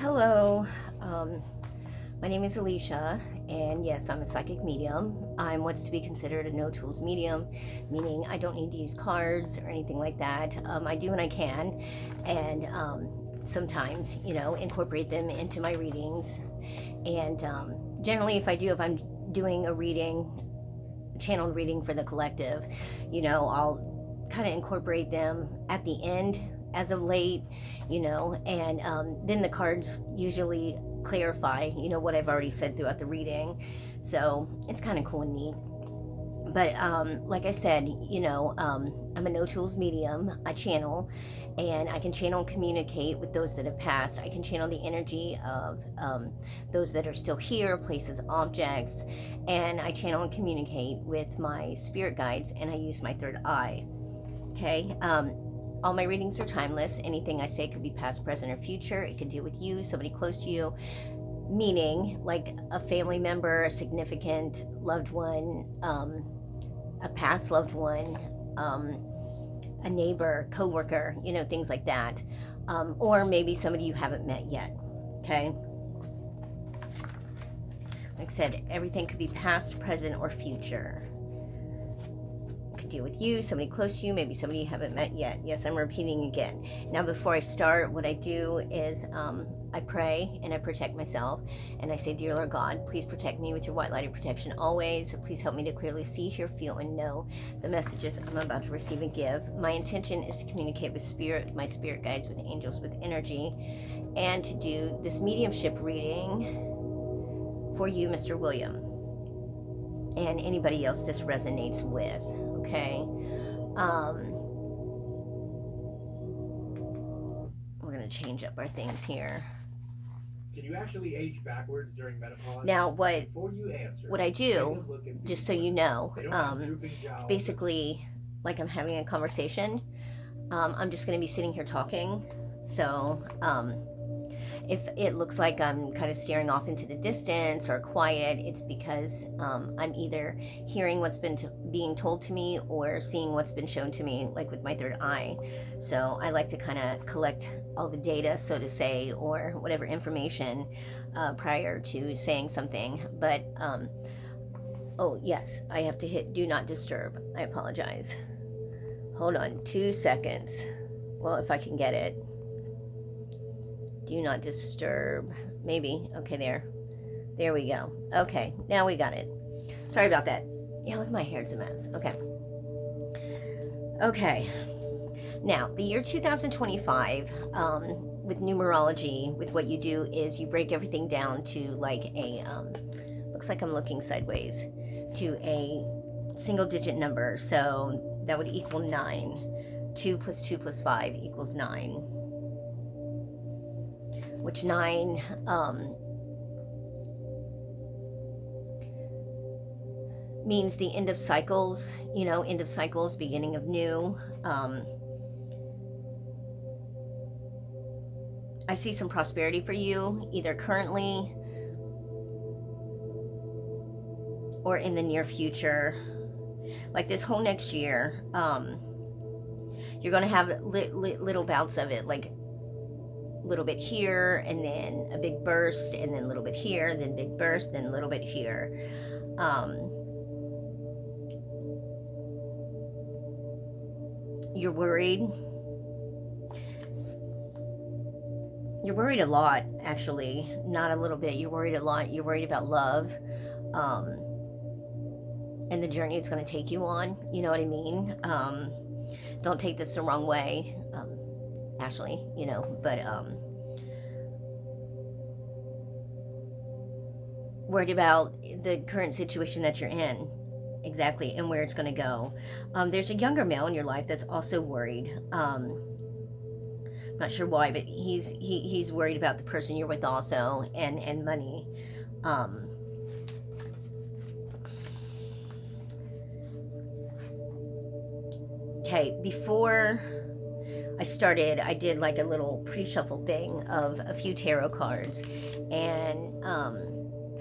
Hello, um, my name is Alicia, and yes, I'm a psychic medium. I'm what's to be considered a no tools medium, meaning I don't need to use cards or anything like that. I do when I can, and sometimes, incorporate them into my readings. And generally, if I'm doing a reading, channeled reading for the collective, I'll kind of incorporate them at the end as of late, and then the cards usually clarify, what I've already said throughout the reading. So it's kind of cool and neat. But like I said, I'm a no tools medium. I channel, and I can channel and communicate with those that have passed. I can channel the energy of those that are still here, places, objects, and I channel and communicate with my spirit guides, and I use my third eye. Okay. All my readings are timeless. Anything I say could be past, present, or future. It could deal with you, somebody close to you, meaning like a family member, a significant loved one, a past loved one, a neighbor, coworker, things like that. Or maybe somebody you haven't met yet. Okay. Like I said, everything could be past, present, or future. Could deal with you, somebody close to you, maybe somebody you haven't met yet. Yes, I'm repeating again. Now, before I start, what I do is I pray and I protect myself, and I say, Dear Lord God, please protect me with your white light of protection always. Please help me to clearly see, hear, feel, and know the messages I'm about to receive and give. My intention is to communicate with spirit, my spirit guides, with angels, with energy, and to do this mediumship reading for you, Mr. William, and anybody else this resonates with. Okay. We're going to change up our things here. Can you actually age backwards during menopause? Now, Before you answer, what I do, just so you know, it's basically like I'm having a conversation. I'm just going to be sitting here talking. So, if it looks like I'm kind of staring off into the distance or quiet, it's because I'm either hearing what's been being told to me or seeing what's been shown to me, like with my third eye. So I like to kind of collect all the data, so to say, or whatever information prior to saying something. But, oh, yes, I have to hit do not disturb. I apologize. Hold on 2 seconds. Well, if I can get it. Do not disturb. Maybe. Okay, there we go. Okay, now we got it. Sorry about that. Yeah, look at my hair, it's a mess. Okay, now the year 2025, with numerology, with what you do is you break everything down to like a looks like I'm looking sideways, to a single digit number. So that would equal 9. 2 plus 2 plus 5 equals 9, which 9 means the end of cycles, end of cycles, beginning of new. I see some prosperity for you, either currently or in the near future. Like this whole next year, you're going to have little bouts of it, like little bit here, and then a big burst, and then a little bit here, then big burst, then a little bit here. You're worried. You're worried a lot, actually. Not a little bit. You're worried a lot. You're worried about love, and the journey it's going to take you on. You know what I mean? Don't take this the wrong way. Ashley, but worried about the current situation that you're in, exactly, and where it's going to go. There's a younger male in your life that's also worried. Not sure why, but he's worried about the person you're with also, and money. Okay, before I started, I did like a little pre-shuffle thing of a few tarot cards, and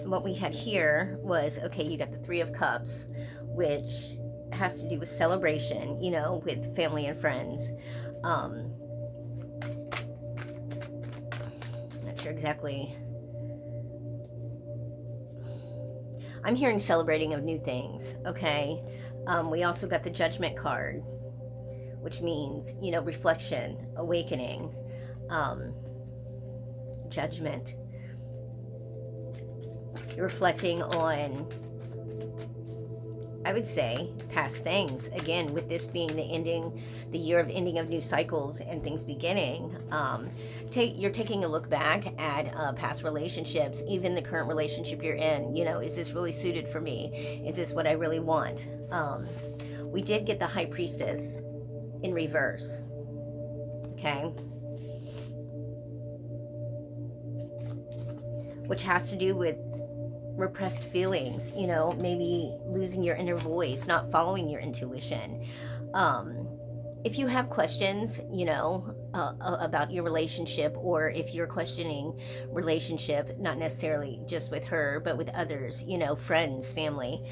what we had here was, okay, you got the 3 of Cups, which has to do with celebration, with family and friends. Not sure sure exactly. I'm hearing celebrating of new things, okay? We also got the Judgment card, which means, you know, reflection, awakening, judgment. You're reflecting on, I would say, past things. Again, with this being the year of ending of new cycles and things beginning, you're taking a look back at past relationships, even the current relationship you're in. You know, is this really suited for me? Is this what I really want? We did get the High Priestess in reverse, okay? Which has to do with repressed feelings, you know, maybe losing your inner voice, not following your intuition. If you have questions, you know, about your relationship, or if you're questioning relationship, not necessarily just with her, but with others, you know, friends, family,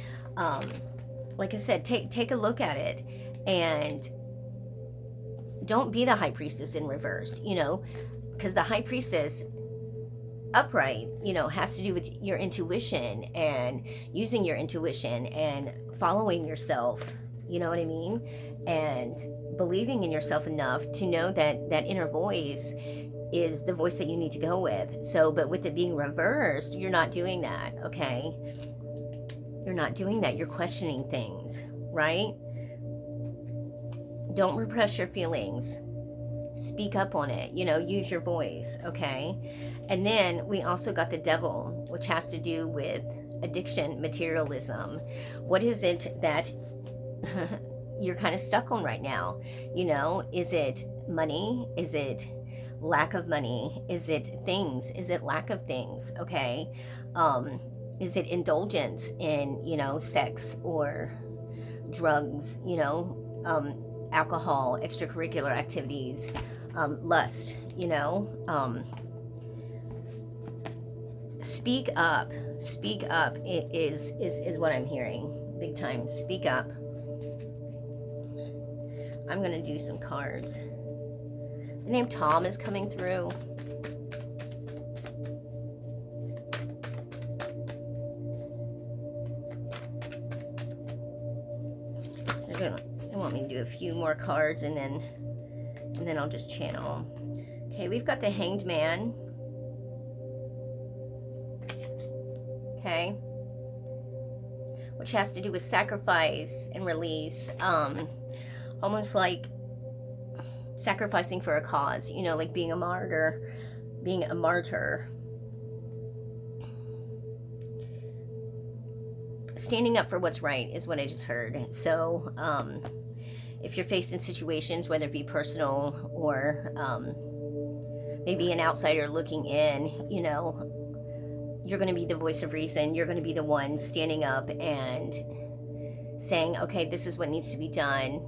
like I said, take a look at it, and don't be the High Priestess in reverse, you know, because the High Priestess upright, you know, has to do with your intuition and using your intuition and following yourself, you know what I mean, and believing in yourself enough to know that that inner voice is the voice that you need to go with. So, but with it being reversed, you're not doing that, okay? You're not doing that. You're questioning things, right? Don't repress your feelings. Speak up on it, you know, use your voice, okay? And then we also got the Devil, which has to do with addiction, materialism. What is it that you're kind of stuck on right now? You know, is it money? Is it lack of money? Is it things? Is it lack of things? Okay. Is it indulgence in, you know, sex or drugs, you know, alcohol, extracurricular activities, lust, you know? Speak up is what I'm hearing big time. Speak up. I'm gonna do some cards. The name Tom is coming through. They want me to do a few more cards, and then I'll just channel. Okay, we've got the Hanged Man. Okay, which has to do with sacrifice and release, almost like sacrificing for a cause, you know, like being a martyr, standing up for what's right is what I just heard. So if you're faced in situations, whether it be personal or maybe an outsider looking in, you know, you're going to be the voice of reason. You're going to be the one standing up and saying, okay, this is what needs to be done.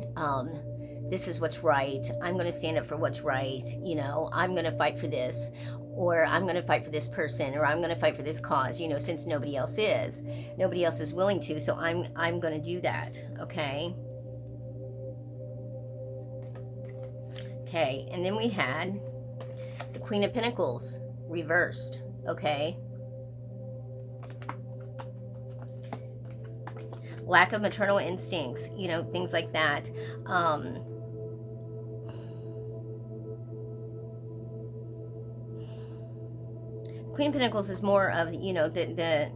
This is what's right. I'm going to stand up for what's right. You know, I'm going to fight for this, or I'm going to fight for this person, or I'm going to fight for this cause, you know, since nobody else is willing to. So I'm going to do that. Okay. Okay. And then we had the Queen of Pentacles reversed. Okay. Lack of maternal instincts, you know, things like that. Queen of Pentacles is more of, you know, the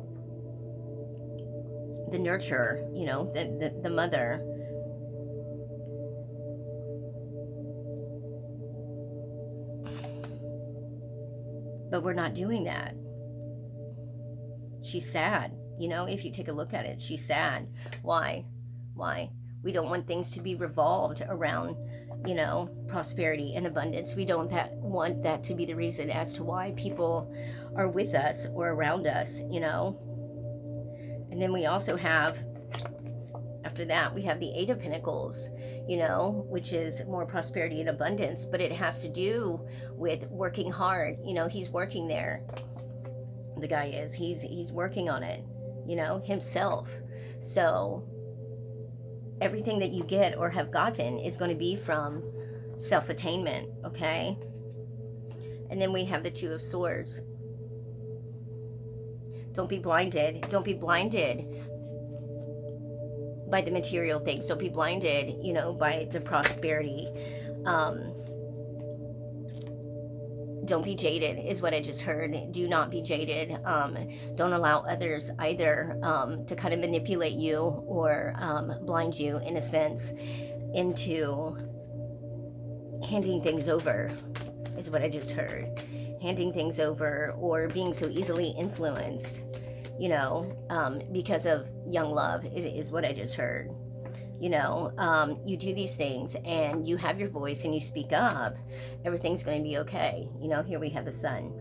nurture, you know, the mother. But we're not doing that. She's sad. You know, if you take a look at it, she's sad. Why? We don't want things to be revolved around, you know, prosperity and abundance. We don't want that to be the reason as to why people are with us or around us, you know. And then we also have, after that, we have the Eight of Pentacles, you know, which is more prosperity and abundance, but it has to do with working hard. You know, he's working there. The guy is, he's working on it, you know, himself. So everything that you get or have gotten is going to be from self-attainment, okay? And then we have the Two of Swords. Don't be blinded. Don't be blinded by the material things. Don't be blinded, by the prosperity. Don't be jaded is what I just heard. Do not be jaded. Don't allow others either to kind of manipulate you or blind you, in a sense, into handing things over is what I just heard. Handing things over or being so easily influenced, because of young love is what I just heard. You do these things and you have your voice and you speak up, everything's going to be okay. Here we have the Sun.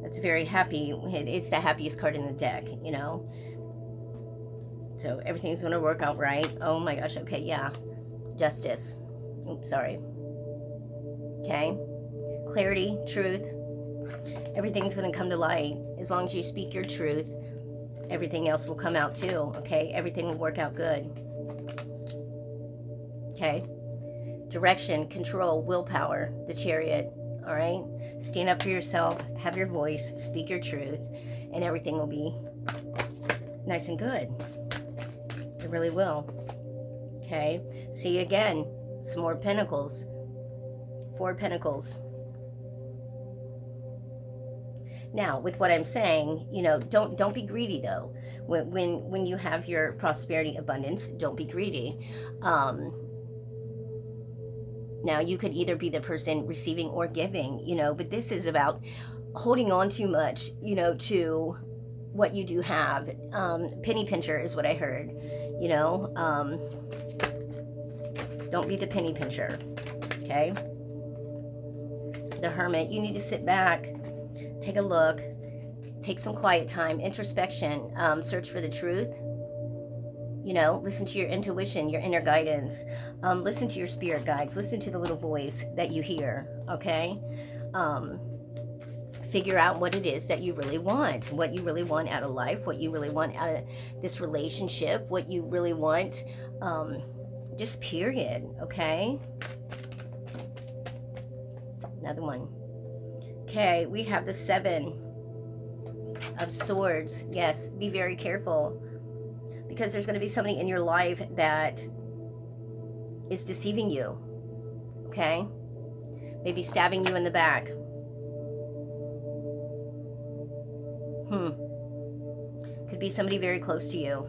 That's very happy. It's the happiest card in the deck, So everything's going to work out right. Oh my gosh. Okay. Yeah. Justice. Oops, sorry. Okay. Clarity, truth. Everything's going to come to light as long as you speak your truth. Everything else will come out too, okay? Everything will work out good. Okay? Direction, control, willpower, the Chariot, all right? Stand up for yourself, have your voice, speak your truth, and everything will be nice and good. It really will. Okay? See again, some more Pentacles. 4 Pentacles. Now, with what I'm saying, don't be greedy though. When you have your prosperity, abundance, don't be greedy. Now, you could either be the person receiving or giving, but this is about holding on too much, to what you do have. Penny pincher is what I heard, don't be the penny pincher, okay? The Hermit, you need to sit back, take a look, take some quiet time, introspection, search for the truth, listen to your intuition, your inner guidance, listen to your spirit guides, listen to the little voice that you hear, okay? Figure out what it is that you really want, what you really want out of life, what you really want out of this relationship, what you really want, just period, okay? Another one. Okay, we have the 7 of Swords. Yes, be very careful, because there's going to be somebody in your life that is deceiving you, okay? Maybe stabbing you in the back. Could be somebody very close to you.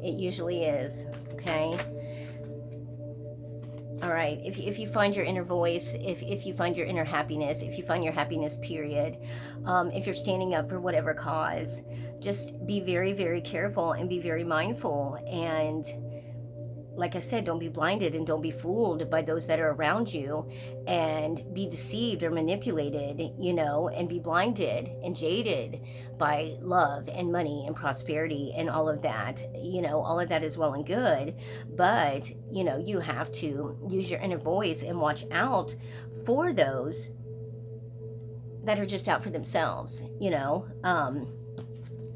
It usually is, okay? All right, if you find your inner voice, if you find your inner happiness, if you find your happiness, period, if you're standing up for whatever cause, just be very, very careful and be very mindful. And like I said, don't be blinded and don't be fooled by those that are around you and be deceived or manipulated, and be blinded and jaded by love and money and prosperity and all of that. All of that is well and good, but, you have to use your inner voice and watch out for those that are just out for themselves,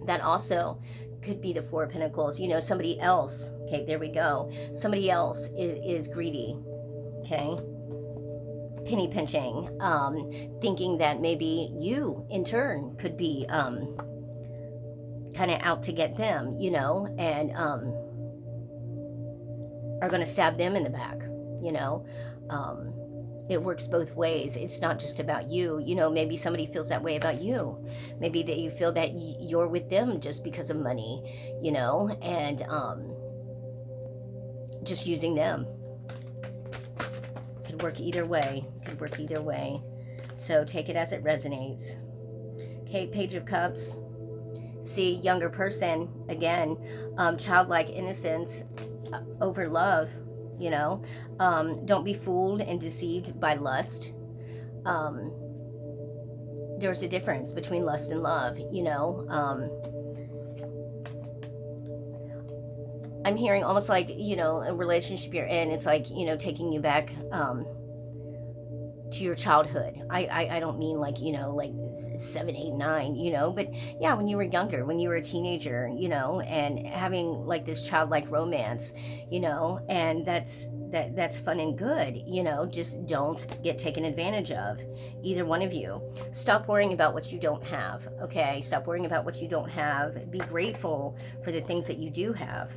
that also could be the 4 of Pentacles, somebody else. Okay, there we go. Somebody else is greedy, okay? Penny pinching, thinking that maybe you, in turn, could be kind of out to get them, and are going to stab them in the back, It works both ways. It's not just about you. Maybe somebody feels that way about you. Maybe that you feel that you're with them just because of money, and just using them. Could work either way. So take it as it resonates. Okay, Page of Cups. See, younger person, again, childlike innocence over love, don't be fooled and deceived by lust. There's a difference between lust and love, I'm hearing almost like, a relationship you're in, it's like, taking you back to your childhood. I don't mean like, like 7, 8, 9, but yeah, when you were younger, when you were a teenager, and having like this childlike romance, and that's fun and good, just don't get taken advantage of, either one of you. Stop worrying about what you don't have, okay? Stop worrying about what you don't have. Be grateful for the things that you do have.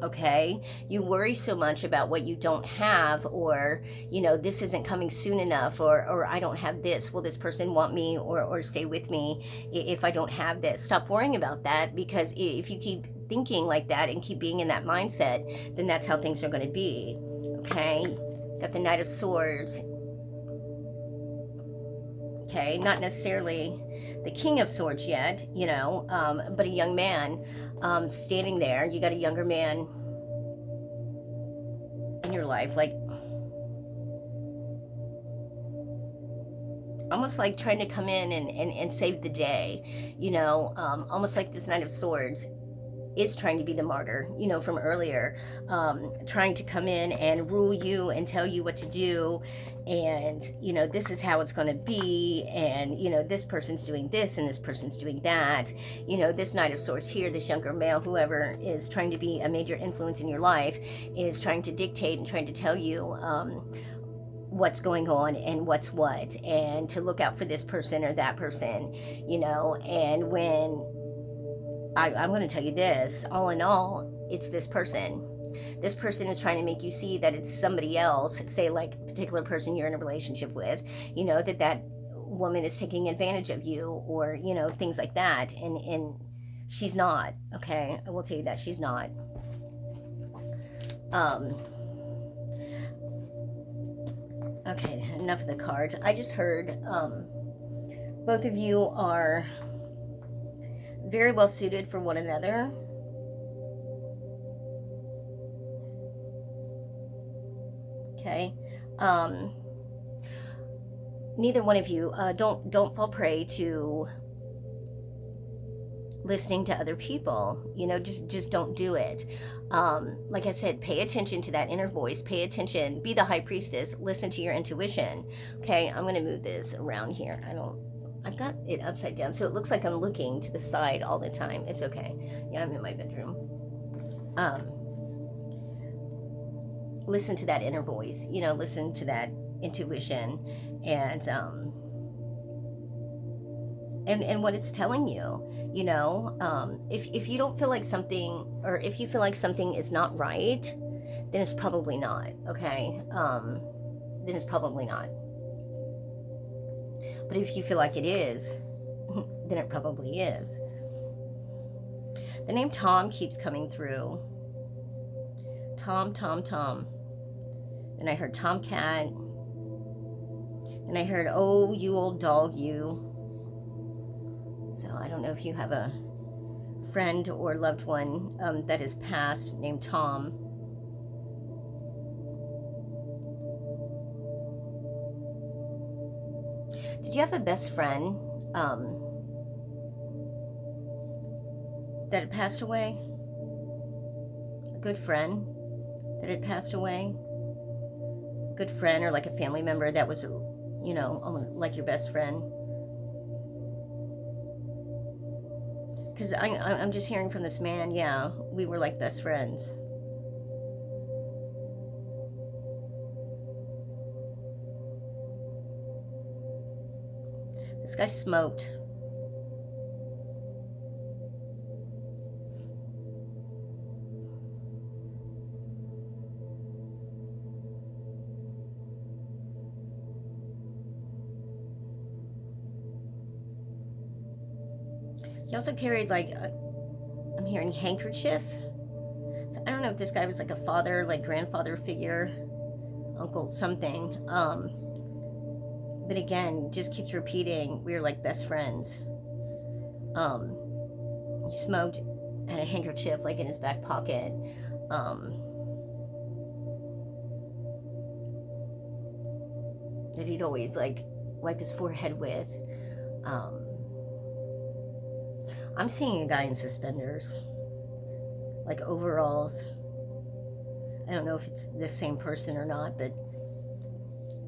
Okay, you worry so much about what you don't have, or this isn't coming soon enough, or I don't have this, will this person want me or stay with me if I don't have this? Stop worrying about that, because if you keep thinking like that and keep being in that mindset, then that's how things are going to be. Okay, got the Knight of Swords. Okay, not necessarily the King of Swords yet, but a young man standing there. You got a younger man in your life, like almost like trying to come in and save the day, almost like this Knight of Swords is trying to be the martyr, from earlier, trying to come in and rule you and tell you what to do, and this is how it's going to be, and this person's doing this and this person's doing that. This Knight of Swords here, this younger male, whoever is trying to be a major influence in your life, is trying to dictate and trying to tell you what's going on and what's what, and to look out for this person or that person, and when I'm going to tell you this, all in all, it's this person. This person is trying to make you see that it's somebody else, say like a particular person you're in a relationship with, that woman is taking advantage of you, or, things like that. And she's not, okay? I will tell you that she's not. Okay, enough of the cards. I just heard both of you are very well suited for one another. Okay, neither one of you don't fall prey to listening to other people. Just don't do it. Like I said, pay attention to that inner voice. Pay attention. Be the high priestess. Listen to your intuition. Okay, I'm going to move this around here. I've got it upside down, so it looks like I'm looking to the side all the time. It's okay. Yeah, I'm in my bedroom. Listen to that inner voice. Listen to that intuition, and what it's telling you. If you don't feel like something, or if you feel like something is not right, then it's probably not. Okay. Then it's probably not. But if you feel like it is, then it probably is. The name Tom keeps coming through. Tom. And I heard Tomcat. And I heard, oh, you old dog, you. So I don't know if you have a friend or loved one that is passed named Tom. Did you have a best friend that had passed away? A good friend that had passed away? Good friend, or like a family member that was, like your best friend? Because I'm just hearing from this man, yeah, we were like best friends. This guy smoked. He also carried I'm hearing handkerchief. So I don't know if this guy was like a father, like grandfather figure, uncle something. But again, just keeps repeating, we're like best friends. He smoked, and a handkerchief like in his back pocket. That he'd always like wipe his forehead with. I'm seeing a guy in suspenders, like overalls. I don't know if it's the same person or not, but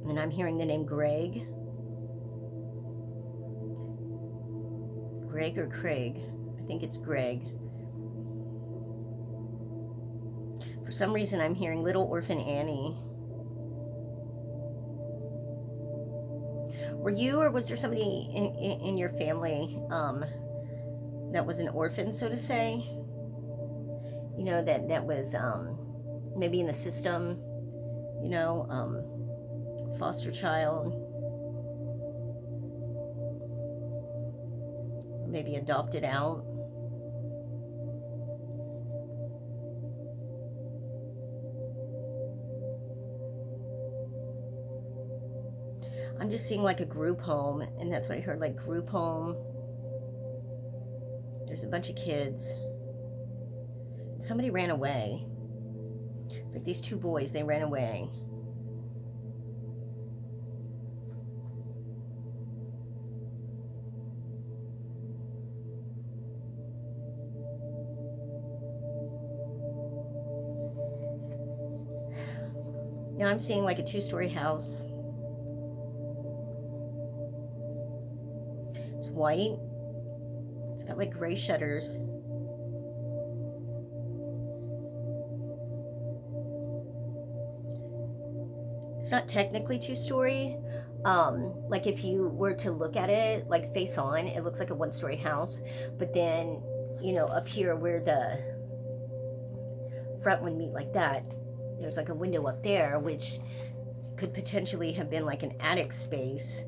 And I'm hearing the name Greg. Greg or Craig? I think it's Greg. For some reason, I'm hearing Little Orphan Annie. Were you, or was there somebody in your family that was an orphan, so to say? You know, that was maybe in the system, you know, foster child, or maybe adopted out. I'm just seeing like a group home, and that's what I heard, like group home. There's a bunch of kids. Somebody ran away. It's like these two boys, they ran away. Now I'm seeing like a 2-story house. It's white. It's got like gray shutters. It's not technically 2-story. Like if you were to look at it like face on, it looks like a 1-story house. But then, you know, up here where the front would meet like that, there's like a window up there, which could potentially have been like an attic space.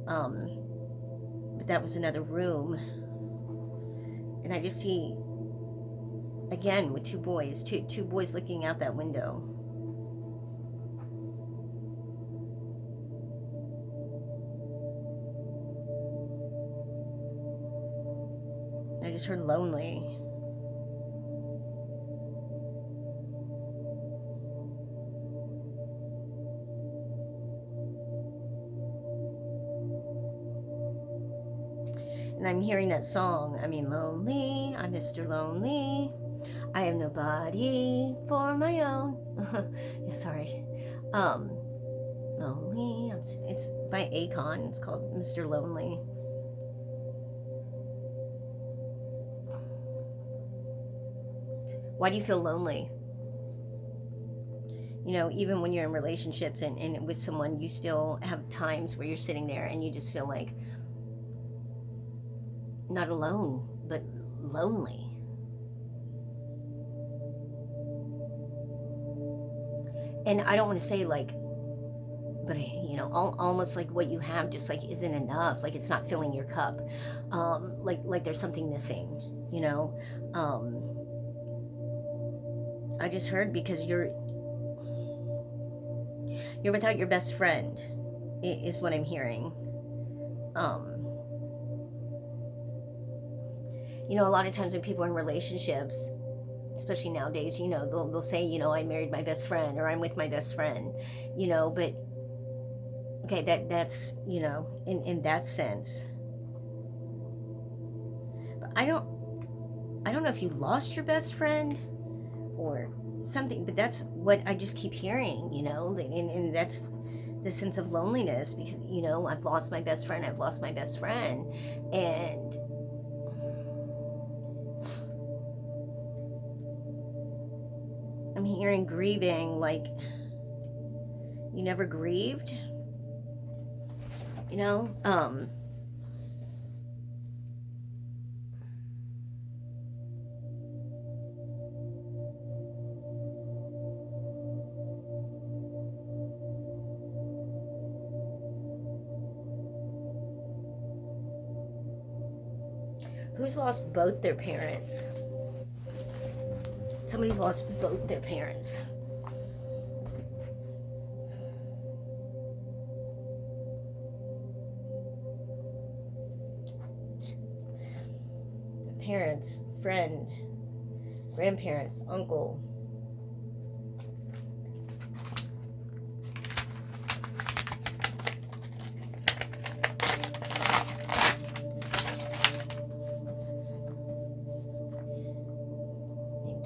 But that was another room. And I just see, again, with two boys looking out that window. I just heard lonely. And I'm hearing that song. I mean, lonely, I'm Mr. Lonely. I have nobody for my own. Yeah, sorry. Lonely. It's by Akon. It's called Mr. Lonely. Why do you feel lonely? You know, even when you're in relationships and with someone, you still have times where you're sitting there and you just feel like not alone, but lonely. And I don't want to say like, but you know, almost like what you have just like isn't enough. Like it's not filling your cup. Like there's something missing. You know. I just heard because you're without your best friend, is what I'm hearing. You know, a lot of times when people are in relationships, especially nowadays, you know, they'll say, you know, I married my best friend or I'm with my best friend, you know, but okay, that's, you know, in that sense. But I don't know if you lost your best friend or something, but that's what I just keep hearing, you know, and that's the sense of loneliness because, you know, I've lost my best friend, and I'm hearing grieving, like you never grieved, you know. Who's lost both their parents? Somebody's lost both their parents. Parents, friend, grandparents, uncle.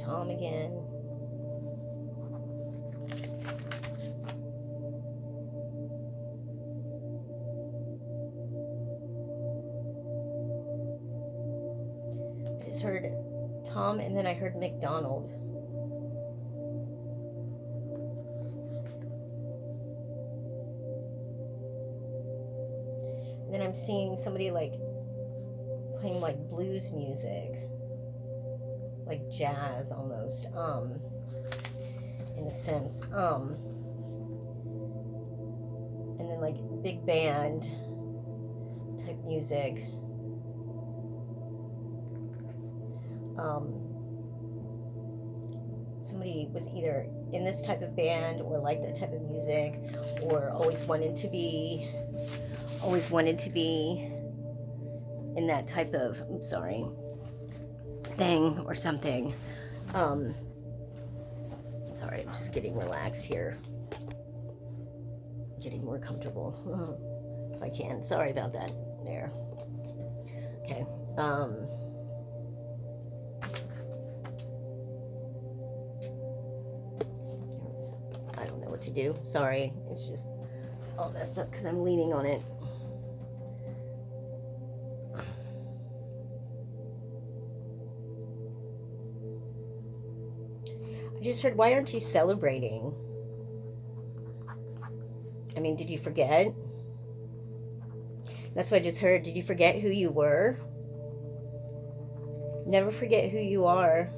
Tom again. just heard Tom, and then I heard McDonald. And then I'm seeing somebody like playing like blues music, like jazz almost, in a sense, and then like big band type music. Somebody was either in this type of band or like that type of music, or always wanted to be in that type of, thing or something. Sorry, I'm just getting relaxed here, getting more comfortable, if I can. Sorry about that there. Okay. I don't know what to do. Sorry, it's just all messed up because I'm leaning on it. I just heard, why aren't you celebrating? I mean, did you forget? That's what I just heard. Did you forget who you were? Never forget who you are.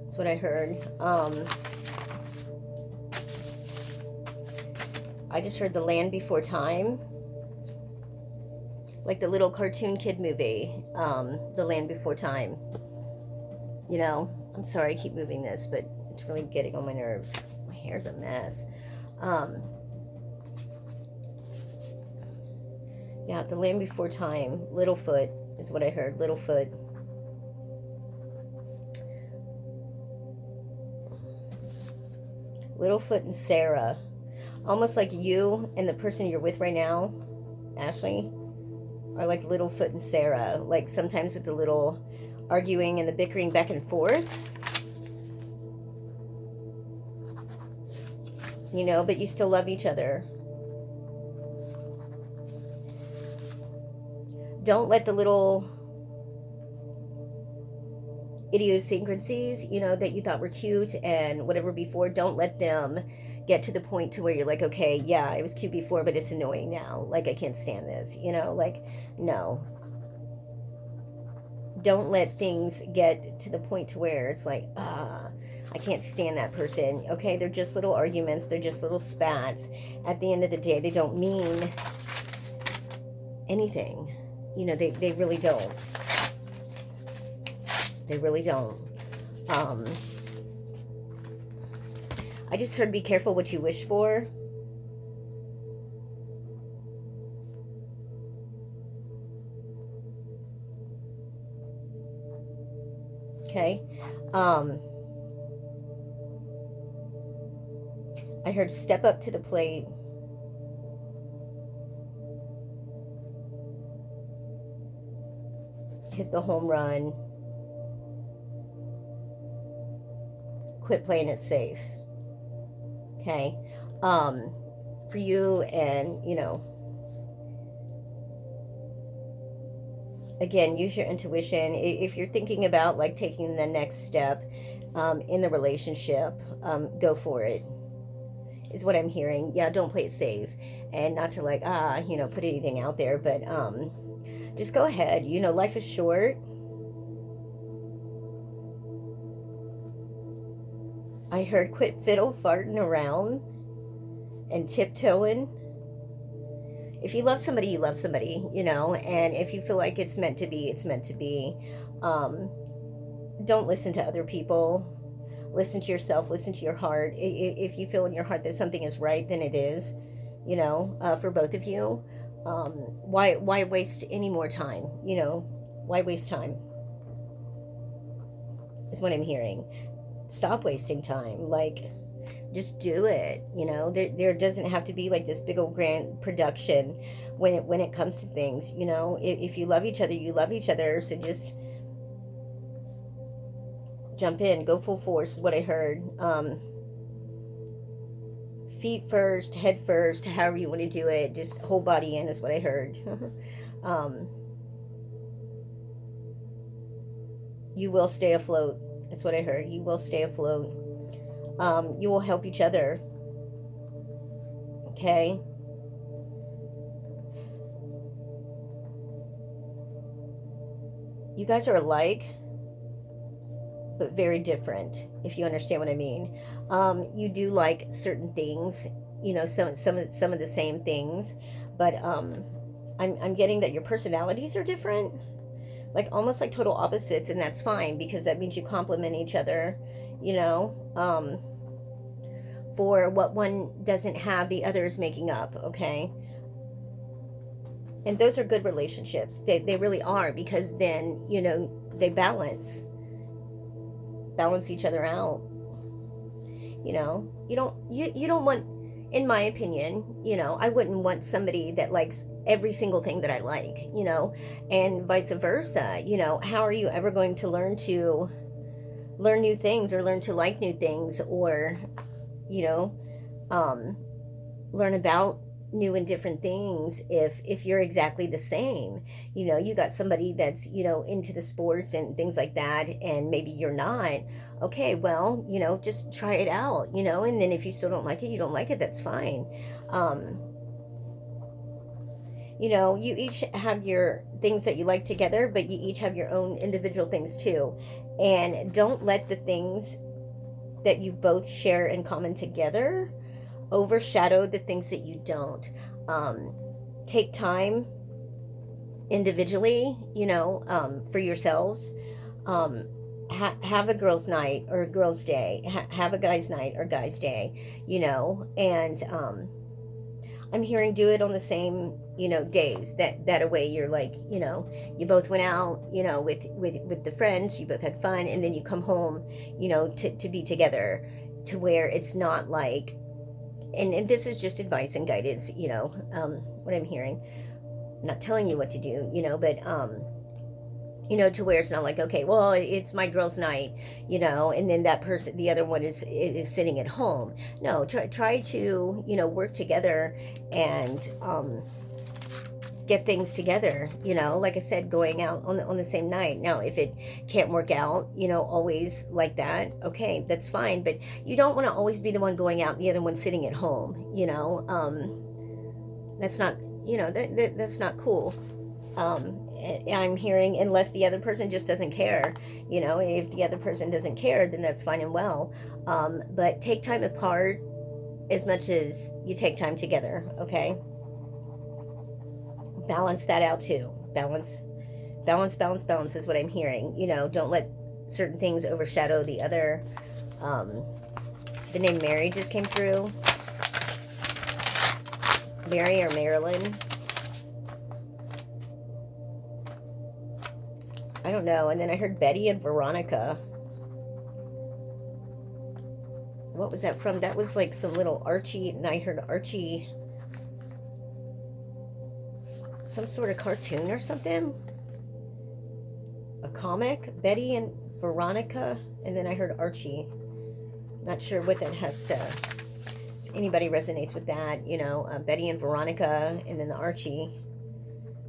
That's what I heard. I just heard The Land Before Time. Like the little cartoon kid movie, The Land Before Time. You know, I'm sorry I keep moving this, but it's really getting on my nerves. My hair's a mess. Yeah, The Land Before Time. Littlefoot is what I heard. Littlefoot. Littlefoot and Sarah. Almost like you and the person you're with right now, Ashley, are like Littlefoot and Sarah. Like sometimes with the little arguing and the bickering back and forth. You know, but you still love each other. Don't let the little idiosyncrasies, you know, that you thought were cute and whatever before, don't let them get to the point to where you're like, okay, yeah, it was cute before, but it's annoying now. Like, I can't stand this, you know, like, no. Don't let things get to the point to where it's like, I can't stand that person. Okay, they're just little arguments. They're just little spats. At the end of the day, they don't mean anything. You know, they really don't. They really don't. I just heard, be careful what you wish for. Okay. I heard step up to the plate. Hit the home run. Quit playing it safe. Okay. For you, and, you know, again, use your intuition. If you're thinking about like taking the next step in the relationship, go for it, is what I'm hearing. Yeah, don't play it safe. And not to like, you know, put anything out there, but just go ahead. You know, life is short. I heard quit fiddle farting around and tiptoeing. If you love somebody, you love somebody, you know, and if you feel like it's meant to be, it's meant to be. Don't listen to other people. Listen to yourself, listen to your heart. If you feel in your heart that something is right, then it is, you know, for both of you. Why waste any more time? You know, why waste time? Is what I'm hearing. Stop wasting time. Like, just do it. You know, there doesn't have to be like this big old grand production when it comes to things. You know, if you love each other, you love each other. So just jump in, go full force is what I heard. Feet first, head first, however you want to do it. Just whole body in is what I heard. You will stay afloat. That's what I heard. You will stay afloat. You will help each other. Okay? You guys are alike, but very different, if you understand what I mean. You do like certain things, you know, some of the same things, but I'm getting that your personalities are different, like almost like total opposites, and that's fine because that means you complement each other, you know. For what one doesn't have, the other is making up. Okay, and those are good relationships. They really are, because then, you know, they balance each other out. You know, you don't want, in my opinion, you know, I wouldn't want somebody that likes every single thing that I like, you know, and vice versa. You know, how are you ever going to learn new things, or learn to like new things, or, you know, learn about new and different things if you're exactly the same? You know, you got somebody that's, you know, into the sports and things like that, and maybe you're not. Okay, well, you know, just try it out, you know, and then if you still don't like it, you don't like it, that's fine. You know, you each have your things that you like together, but you each have your own individual things too. And don't let the things that you both share in common together overshadow the things that you don't. Take time individually, you know, for yourselves. Have a girls' night or a girls' day. Have a guys' night or guys' day, you know. And I'm hearing do it on the same, you know, days. That a way you're like, you know, you both went out, you know, with the friends. You both had fun, and then you come home, you know, to be together, to where it's not like, and this is just advice and guidance, you know, what I'm hearing. I'm not telling you what to do, you know, but you know, to where it's not like, okay, well, it's my girls' night, you know, and then that person, the other one is sitting at home. No, try to, you know, work together and get things together, you know, like I said, going out on the same night. Now, if it can't work out, you know, always like that, okay, that's fine. But you don't want to always be the one going out and the other one sitting at home, you know. That's not, you know, that's not cool. I'm hearing, unless the other person just doesn't care, you know. If the other person doesn't care, then that's fine and well. But take time apart as much as you take time together, okay? Balance that out too. Balance is what I'm hearing. You know, don't let certain things overshadow the other. The name Mary just came through. Mary or Marilyn. I don't know. And then I heard Betty and Veronica. What was that from? That was like some little Archie, and I heard Archie, some sort of cartoon or something. A comic. Betty and Veronica. And then I heard Archie. Not sure what that has to... If anybody resonates with that, you know. Betty and Veronica, and then the Archie.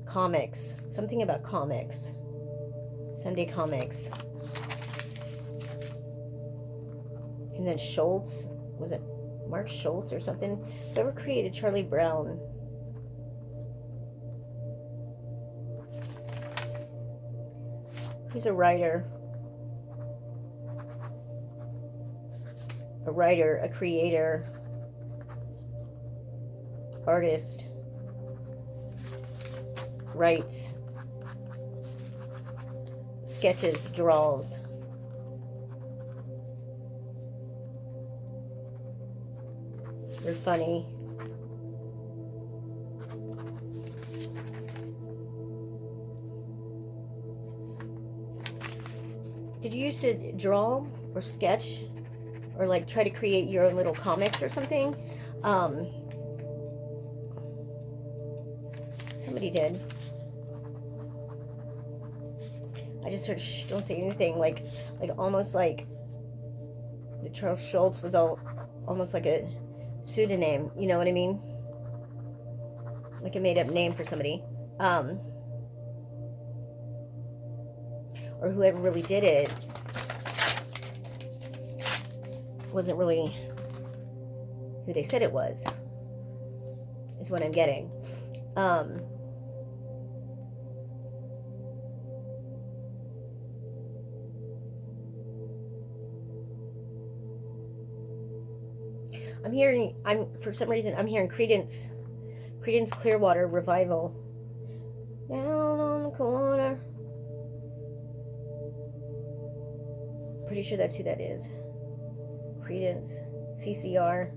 Comics. Something about comics. Sunday comics. And then Schultz. Was it Mark Schultz or something? Whoever created Charlie Brown. He's a writer. A creator, artist, writes, sketches, draws. They're funny. Did you used to draw or sketch or like try to create your own little comics or something? Somebody did. I just heard shh, don't say anything, like almost like the Charles Schultz was almost like a pseudonym, you know what I mean? Like a made up name for somebody. or whoever really did it wasn't really who they said it was, is what I'm getting. For some reason, I'm hearing Creedence Clearwater Revival. Down on the corner. Pretty sure that's who that is. Creedence, CCR.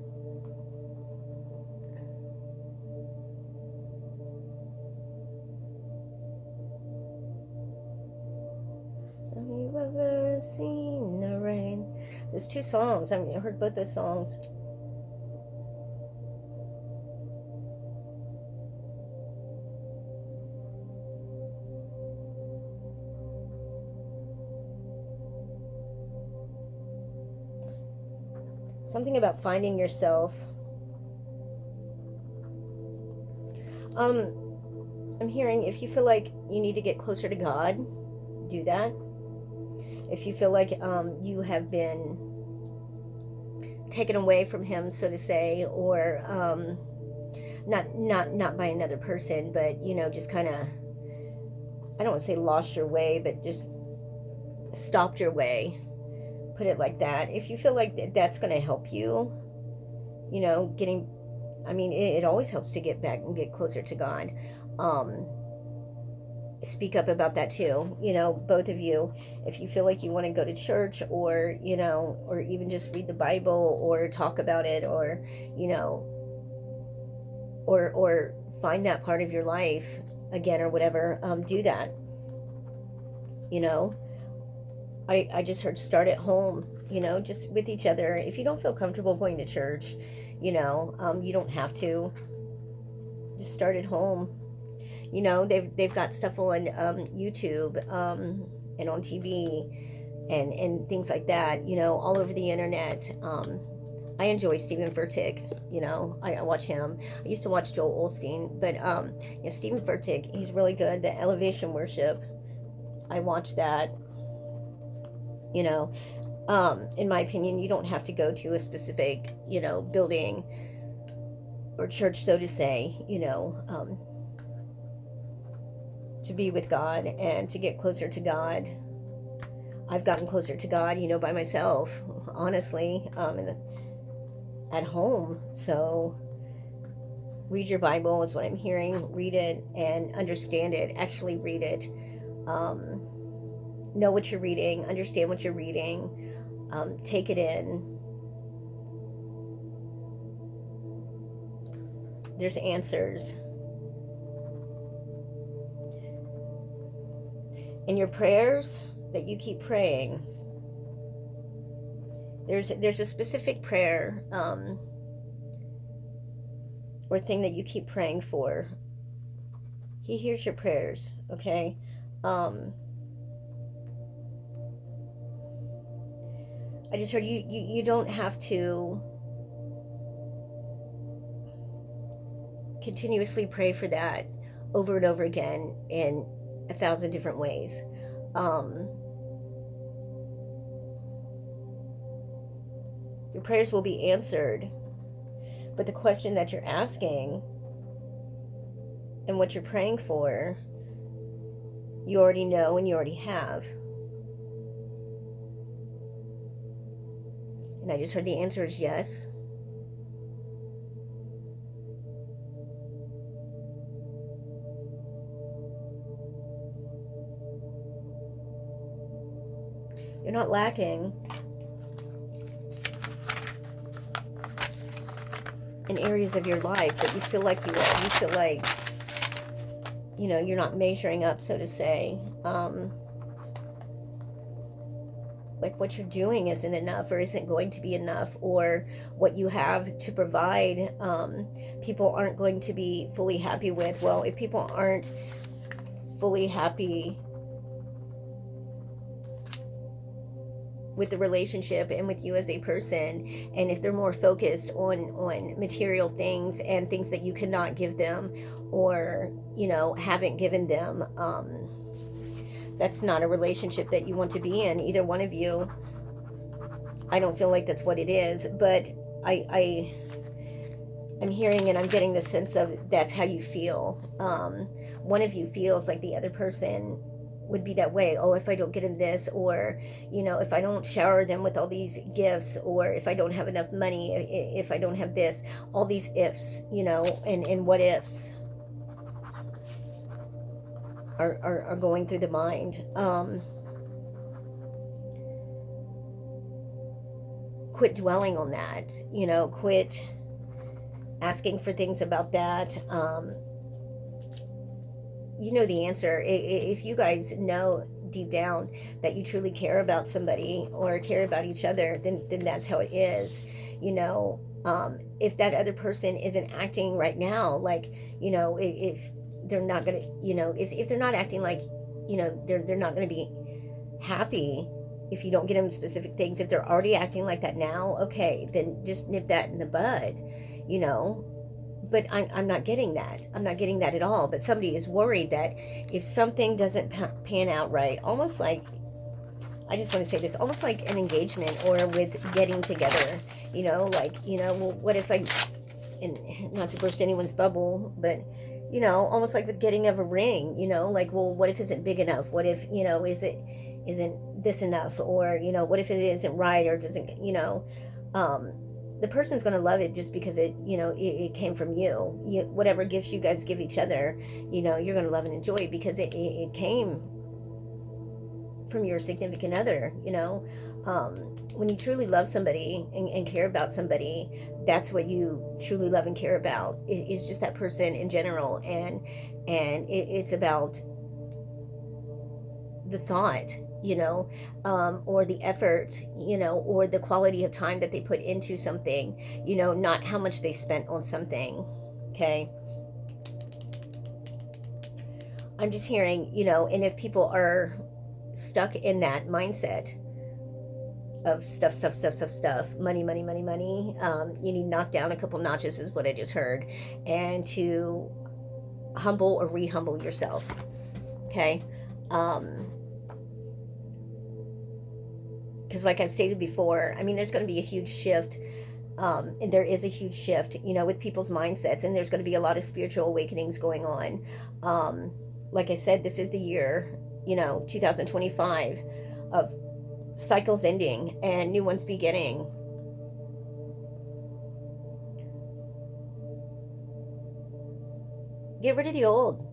Have you ever seen the rain? There's 2 songs. I heard both those songs. Something about finding yourself. I'm hearing, if you feel like you need to get closer to God, do that. If you feel like you have been taken away from Him, so to say, or not by another person, but just kind of, I don't want to say lost your way, but just stopped your way. Put it like that. If you feel like that's going to help you, it always helps to get back and get closer to God. Speak up about that too. Both of you, if you feel like you want to go to church, or or even just read the Bible, or talk about it, or or find that part of your life again, or whatever, do that. I just heard start at home, just with each other. If you don't feel comfortable going to church, you don't have to. Just start at home. They've got stuff on YouTube and on TV and things like that, all over the internet. I enjoy Stephen Furtick. I watch him. I used to watch Joel Osteen, but Stephen Furtick, he's really good. The Elevation Worship, I watch that. In my opinion, you don't have to go to a specific, building or church, so to say, to be with God and to get closer to God. I've gotten closer to God, by myself, honestly, at home. So read your Bible is what I'm hearing. Read it and understand it. Actually read it. Know what you're reading, understand what you're reading, take it in. There's answers. In your prayers that you keep praying, there's a specific prayer or thing that you keep praying for. He hears your prayers, okay? I just heard you don't have to continuously pray for that over and over again in 1,000 different ways. Your prayers will be answered, but the question that you're asking and what you're praying for, you already know and you already have. And I just heard the answer is yes. You're not lacking in areas of your life that you feel like you are. You feel like, you're not measuring up, so to say. Like what you're doing isn't enough or isn't going to be enough, or what you have to provide, people aren't going to be fully happy with. Well, if people aren't fully happy with the relationship and with you as a person, and if they're more focused on material things and things that you cannot give them or haven't given them, That's not a relationship that you want to be in, either one of you. I don't feel like that's what it is, but I'm hearing and I'm getting the sense of that's how you feel. One of you feels like the other person would be that way. Oh, if I don't get him this, or, you know, if I don't shower them with all these gifts, or if I don't have enough money, if I don't have this, all these ifs, you know, and what ifs are going through the mind. Quit dwelling on that, you know, quit asking for things about that. You know the answer. If you guys know deep down that you truly care about somebody or care about each other, then that's how it is. You know, if that other person isn't acting right now, like, you know, if they're not gonna, you know, if they're not acting like, you know, they're not gonna be happy if you don't get them specific things. If they're already acting like that now, okay, then just nip that in the bud, you know. But I'm not getting that. I'm not getting that at all. But somebody is worried that if something doesn't pan out right, almost like, I just want to say this, almost like an engagement or with getting together, you know, like, you know, well, what if I, and not to burst anyone's bubble, but, you know, almost like with getting of a ring, you know, like, well, what if it isn't big enough? What if, you know, isn't this enough? Or, you know, what if it isn't right or doesn't, you know, the person's going to love it just because it, you know, it came from you. Whatever gifts you guys give each other, you know, you're going to love and enjoy because it came from your significant other, you know. When you truly love somebody and care about somebody, that's what you truly love and care about. It's just that person in general. And it's about the thought, you know, or the effort, you know, or the quality of time that they put into something, you know, not how much they spent on something. Okay. I'm just hearing, you know, and if people are stuck in that mindset of stuff, money, you need to knock down a couple notches is what I just heard, and to humble or re-humble yourself. Okay. Because like I've stated before, I mean, there's going to be a huge shift, and there is a huge shift, you know, with people's mindsets, and there's going to be a lot of spiritual awakenings going on. Like I said, this is the year, you know, 2025, of cycles ending and new ones beginning. Get rid of the old.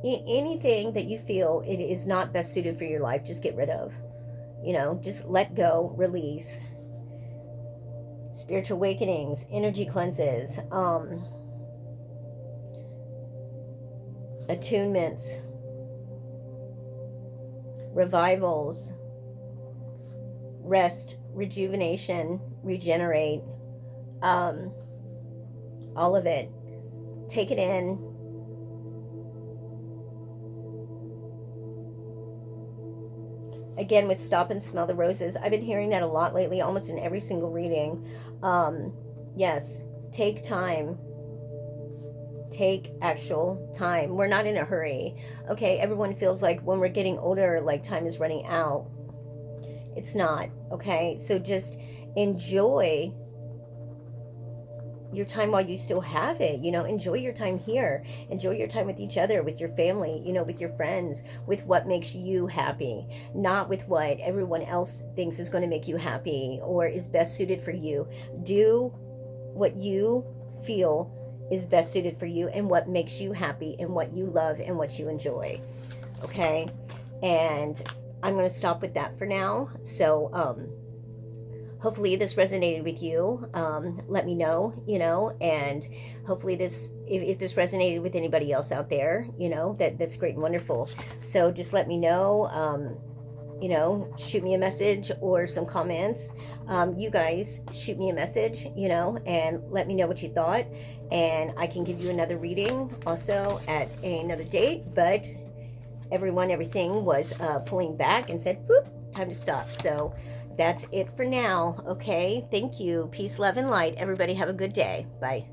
Anything that you feel it is not best suited for your life, just get rid of. You know, just let go, release. Spiritual awakenings, energy cleanses, attunements, revivals, rest, rejuvenation, regenerate, all of it. Take it in. Again, with stop and smell the roses. I've been hearing that a lot lately, almost in every single reading. Yes, take time. Take actual time. We're not in a hurry. Okay, everyone feels like when we're getting older, like time is running out. It's not, okay? So just enjoy your time while you still have it. You know, enjoy your time here. Enjoy your time with each other, with your family, you know, with your friends, with what makes you happy, not with what everyone else thinks is going to make you happy or is best suited for you. Do what you feel is best suited for you and what makes you happy and what you love and what you enjoy. Okay? And I'm going to stop with that for now. So, hopefully this resonated with you. Let me know, you know, and hopefully this, if this resonated with anybody else out there, you know, that's great and wonderful. So just let me know, you know, shoot me a message or some comments. You guys shoot me a message, you know, and let me know what you thought. And I can give you another reading also at another date, but everything was pulling back and said, whoop, time to stop. So that's it for now. Okay. Thank you. Peace, love, and light. Everybody have a good day. Bye.